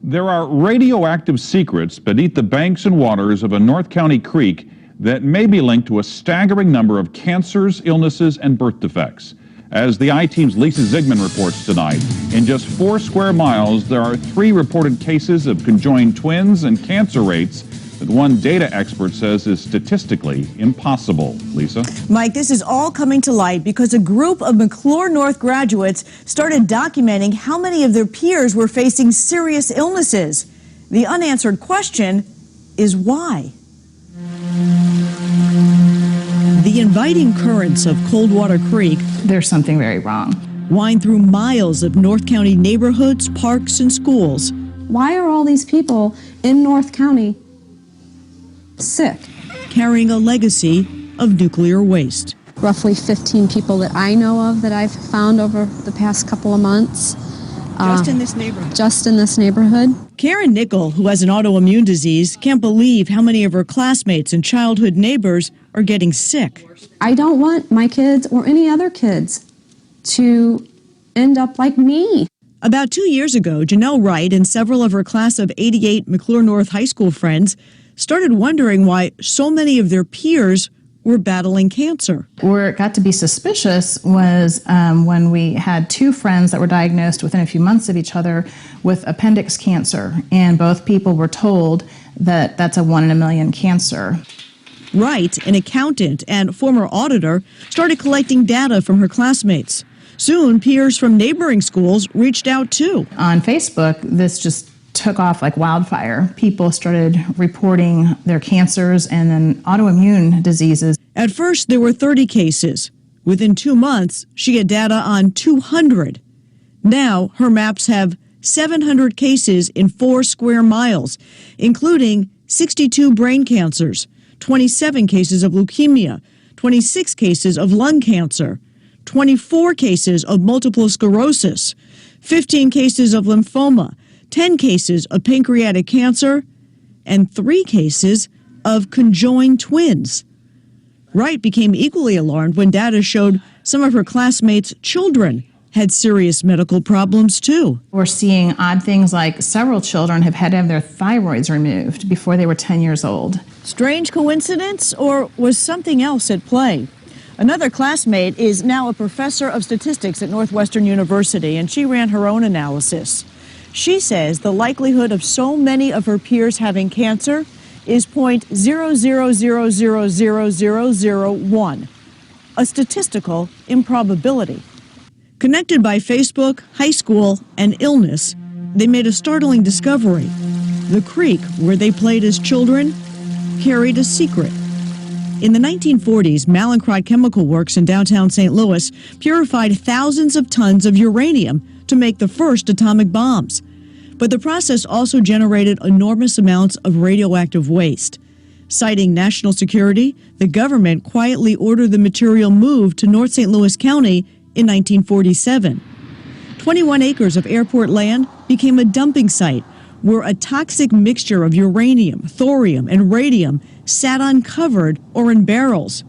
There are radioactive secrets beneath the banks and waters of a North County creek that may be linked to a staggering number of cancers, illnesses, and birth defects. As the I-Team's Lisa Zigman reports tonight, in just 4 square miles, there are 3 reported cases of conjoined twins and cancer rates that one data expert says is statistically impossible. Lisa? Mike, this is all coming to light because a group of McClure North graduates started documenting how many of their peers were facing serious illnesses. The unanswered question is why? The inviting currents of Coldwater Creek, there's something very wrong, wind through miles of North County neighborhoods, parks, and schools. Why are all these people in North County sick? Carrying a legacy of nuclear waste. Roughly 15 people that I know of that I've found over the past couple of months. Just in this neighborhood? Just in this neighborhood. Karen Nickel, who has an autoimmune disease, can't believe how many of her classmates and childhood neighbors are getting sick. I don't want my kids or any other kids to end up like me. About 2 years ago, Janelle Wright and several of her class of '88 McClure North High School friends started wondering why so many of their peers were battling cancer. Where it got to be suspicious was when we had 2 friends that were diagnosed within a few months of each other with appendix cancer, and both people were told that that's a 1 in a million cancer. Wright, an accountant and former auditor, started collecting data from her classmates. Soon, peers from neighboring schools reached out too. On Facebook, this just took off like wildfire. People started reporting their cancers and then autoimmune diseases. At first, there were 30 cases. Within 2 months, she had data on 200. Now, her maps have 700 cases in 4 square miles, including 62 brain cancers, 27 cases of leukemia, 26 cases of lung cancer, 24 cases of multiple sclerosis, 15 cases of lymphoma, 10 cases of pancreatic cancer, and 3 cases of conjoined twins. Wright became equally alarmed when data showed some of her classmates' children had serious medical problems too. We're seeing odd things like several children have had to have their thyroids removed before they were 10 years old. Strange coincidence, or was something else at play? Another classmate is now a professor of statistics at Northwestern University, and she ran her own analysis. She says the likelihood of so many of her peers having cancer is 0.0000001, a statistical improbability. Connected by Facebook, high school, and illness, they made a startling discovery. The creek where they played as children carried a secret. In the 1940s, Mallinckrodt Chemical Works in downtown St. Louis purified thousands of tons of uranium to make the first atomic bombs. But the process also generated enormous amounts of radioactive waste. Citing national security, the government quietly ordered the material moved to North St. Louis County in 1947. 21 acres of airport land became a dumping site where a toxic mixture of uranium, thorium, and radium sat uncovered or in barrels.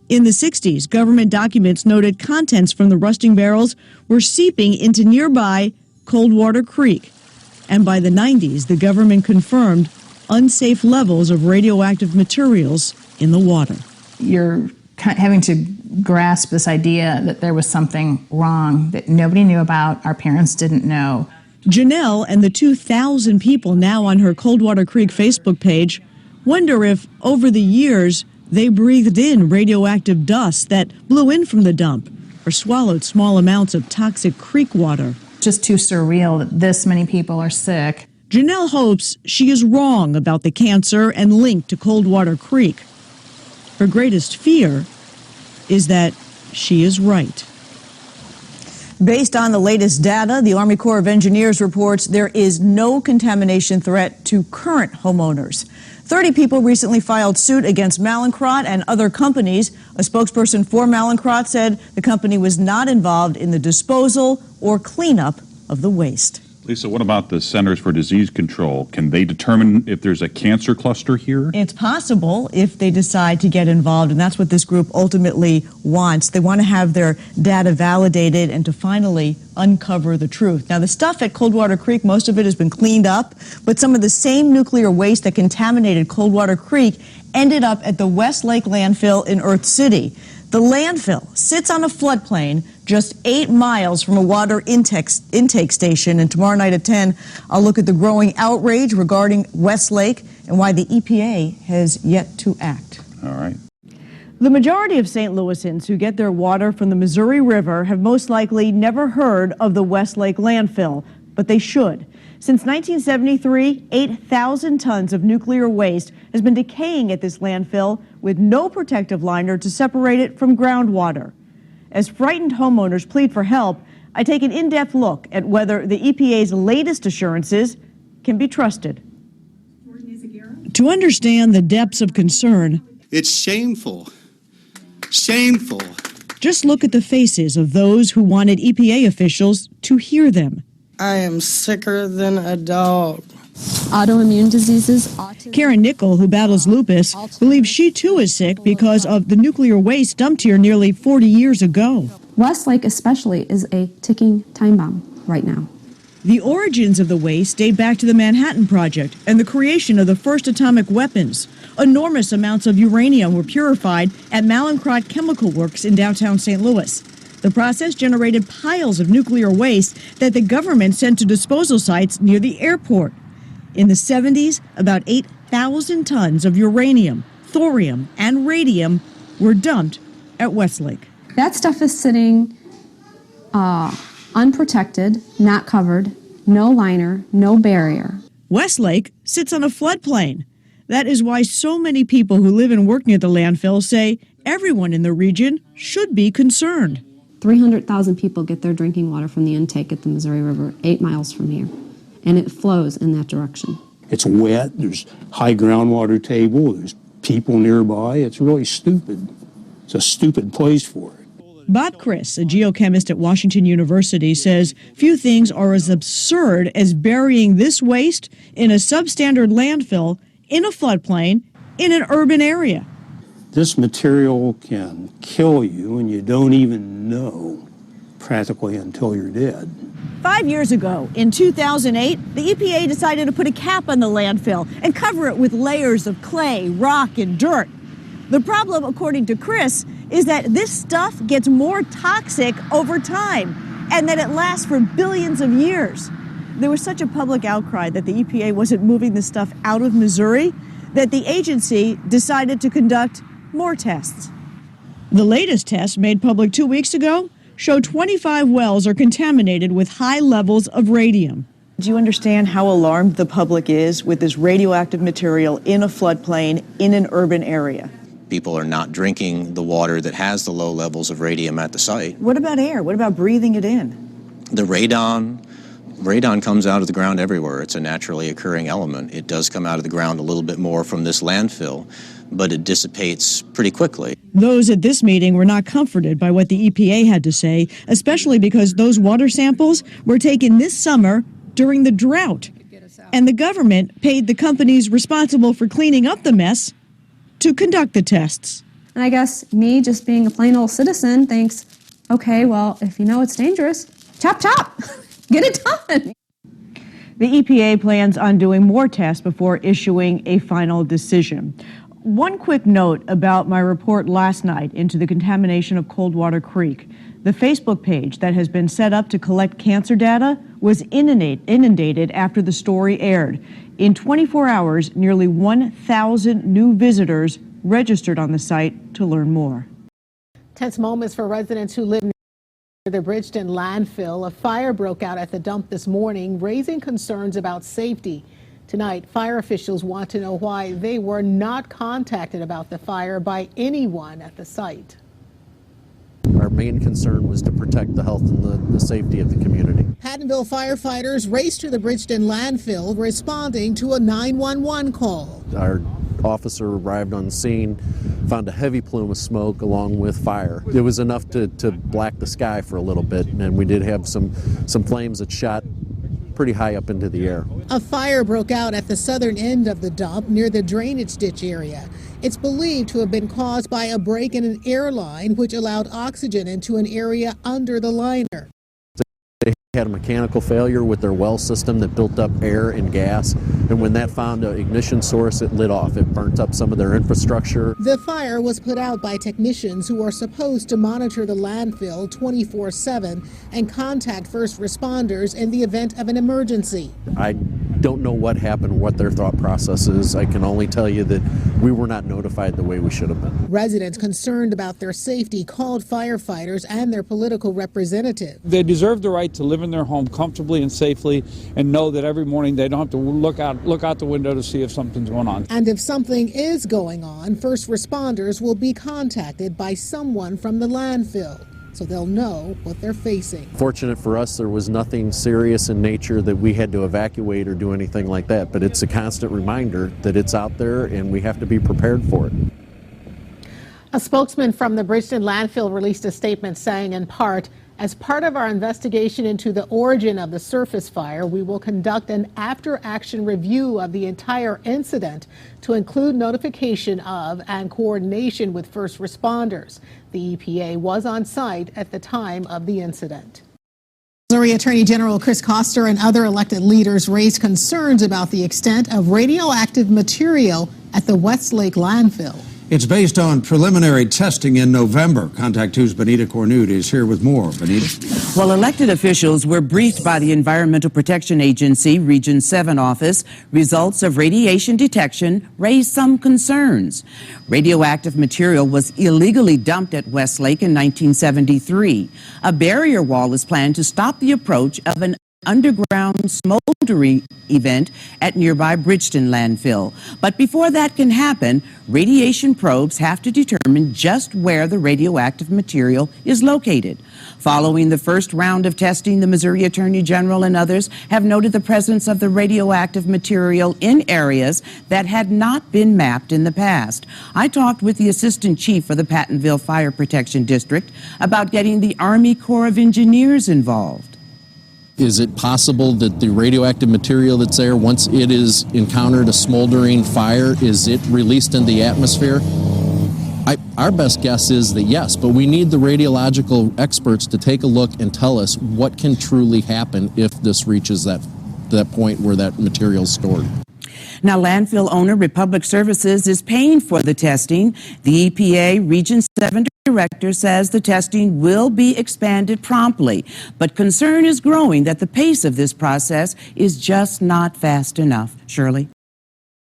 In the 60s, government documents noted contents from the rusting barrels were seeping into nearby Coldwater Creek. And by the 90s, the government confirmed unsafe levels of radioactive materials in the water. You're having to grasp this idea that there was something wrong that nobody knew about, our parents didn't know. Janelle and the 2,000 people now on her Coldwater Creek Facebook page wonder if, over the years, they breathed in radioactive dust that blew in from the dump or swallowed small amounts of toxic creek water. Just too surreal that this many people are sick. Janelle hopes she is wrong about the cancer and link to Coldwater Creek. Her greatest fear is that she is right. Based on the latest data, the Army Corps of Engineers reports there is no contamination threat to current homeowners. 30 people recently filed suit against Mallinckrodt and other companies. A spokesperson for Mallinckrodt said the company was not involved in the disposal or cleanup of the waste. Lisa, what about the Centers for Disease Control? Can they determine if there's a cancer cluster here? It's possible if they decide to get involved, and that's what this group ultimately wants. They want to have their data validated and to finally uncover the truth. Now, the stuff at Coldwater Creek, most of it has been cleaned up, but some of the same nuclear waste that contaminated Coldwater Creek ended up at the West Lake Landfill in Earth City. The landfill sits on a floodplain just 8 miles from a water intake station. And tomorrow night at 10, I'll look at the growing outrage regarding West Lake and why the EPA has yet to act. All right. The majority of St. Louisans who get their water from the Missouri River have most likely never heard of the West Lake Landfill, but they should. Since 1973, 8,000 tons of nuclear waste has been decaying at this landfill with no protective liner to separate it from groundwater. As frightened homeowners plead for help, I take an in-depth look at whether the EPA's latest assurances can be trusted. To understand the depths of concern, it's shameful. Shameful. Just look at the faces of those who wanted EPA officials to hear them. I am sicker than a dog. Autoimmune diseases, autism. Karen Nickel, who battles lupus, believes she too is sick because of the nuclear waste dumped here nearly 40 years ago. West Lake especially is a ticking time bomb right now. The origins of the waste date back to the Manhattan Project and the creation of the first atomic weapons. Enormous amounts of uranium were purified at Mallinckrodt Chemical Works in downtown St. Louis. The process generated piles of nuclear waste that the government sent to disposal sites near the airport. In the 70s, about 8,000 tons of uranium, thorium, and radium were dumped at West Lake. That stuff is sitting unprotected, not covered, no liner, no barrier. West Lake sits on a floodplain. That is why so many people who live and work near the landfill say everyone in the region should be concerned. 300,000 people get their drinking water from the intake at the Missouri River, 8 miles from here, and it flows in that direction. It's wet, there's high groundwater table, there's people nearby. It's really stupid. It's a stupid place for it. Bob Chris, a geochemist at Washington University, says few things are as absurd as burying this waste in a substandard landfill in a floodplain in an urban area. This material can kill you and you don't even know practically until you're dead. 5 years ago, in 2008, the EPA decided to put a cap on the landfill and cover it with layers of clay, rock, and dirt. The problem, according to Chris, is that this stuff gets more toxic over time and that it lasts for billions of years. There was such a public outcry that the EPA wasn't moving the stuff out of Missouri that the agency decided to conduct more tests. The latest test, made public 2 weeks ago, showed 25 wells are contaminated with high levels of radium. Do you understand how alarmed the public is with this radioactive material in a floodplain in an urban area? People are not drinking the water that has the low levels of radium at the site. What about air? What about breathing it in? The radon comes out of the ground everywhere. It's a naturally occurring element. It does come out of the ground a little bit more from this landfill, but it dissipates pretty quickly. Those at this meeting were not comforted by what the EPA had to say, especially because those water samples were taken this summer during the drought. And the government paid the companies responsible for cleaning up the mess to conduct the tests. And I guess me, just being a plain old citizen, thinks, okay, well, if you know it's dangerous, chop, chop, get it done. The EPA plans on doing more tests before issuing a final decision. One quick note about my report last night into the contamination of Coldwater Creek. The Facebook page that has been set up to collect cancer data was inundated after the story aired. In 24 hours, nearly 1,000 new visitors registered on the site to learn more. Tense moments for residents who live near the Bridgeton landfill. A fire broke out at the dump this morning, raising concerns about safety. Tonight, fire officials want to know why they were not contacted about the fire by anyone at the site. Our main concern was to protect the health and the safety of the community. Pattonville firefighters raced to the Bridgeton landfill, responding to a 911 call. Our officer arrived on scene, found a heavy plume of smoke along with fire. It was enough to black the sky for a little bit, and we did have some flames that shot pretty high up into the air. A fire broke out at the southern end of the dump near the drainage ditch area. It's believed to have been caused by a break in an air line, which allowed oxygen into an area under the liner. They had a mechanical failure with their well system that built up air and gas, and when that found an ignition source, it lit off. It burnt up some of their infrastructure. The fire was put out by technicians who are supposed to monitor the landfill 24/7 and contact first responders in the event of an emergency. I don't know what happened, what their thought process is. I can only tell you that we were not notified the way we should have been. Residents concerned about their safety called firefighters and their political representative. They deserve the right to live in their home comfortably and safely and know that every morning they don't have to look out the window to see if something's going on. And if something is going on, first responders will be contacted by someone from the landfill, so they'll know what they're facing. Fortunate for us, there was nothing serious in nature that we had to evacuate or do anything like that, but it's a constant reminder that it's out there and we have to be prepared for it. A spokesman from the Bridgeton landfill released a statement saying, in part, as part of our investigation into the origin of the surface fire, we will conduct an after-action review of the entire incident to include notification of and coordination with first responders. The EPA was on site at the time of the incident. Missouri Attorney General Chris Koster and other elected leaders raised concerns about the extent of radioactive material at the West Lake Landfill. It's based on preliminary testing in November. Contact 2's Benita Cornude is here with more. Benita? Well, elected officials were briefed by the Environmental Protection Agency Region 7 office. Results of radiation detection raised some concerns. Radioactive material was illegally dumped at West Lake in 1973. A barrier wall is planned to stop the approach of an underground smoldering event at nearby Bridgeton landfill. But before that can happen, radiation probes have to determine just where the radioactive material is located. Following the first round of testing, the Missouri Attorney General and others have noted the presence of the radioactive material in areas that had not been mapped in the past. I talked with the Assistant Chief for the Pattonville Fire Protection District about getting the Army Corps of Engineers involved. Is it possible that the radioactive material that's there, once it is encountered a smoldering fire, is it released into the atmosphere? Our best guess is that yes, but we need the radiological experts to take a look and tell us what can truly happen if this reaches that point where that material is stored. Now, landfill owner Republic Services is paying for the testing. The EPA Region 7 director says the testing will be expanded promptly, but concern is growing that the pace of this process is just not fast enough. Shirley?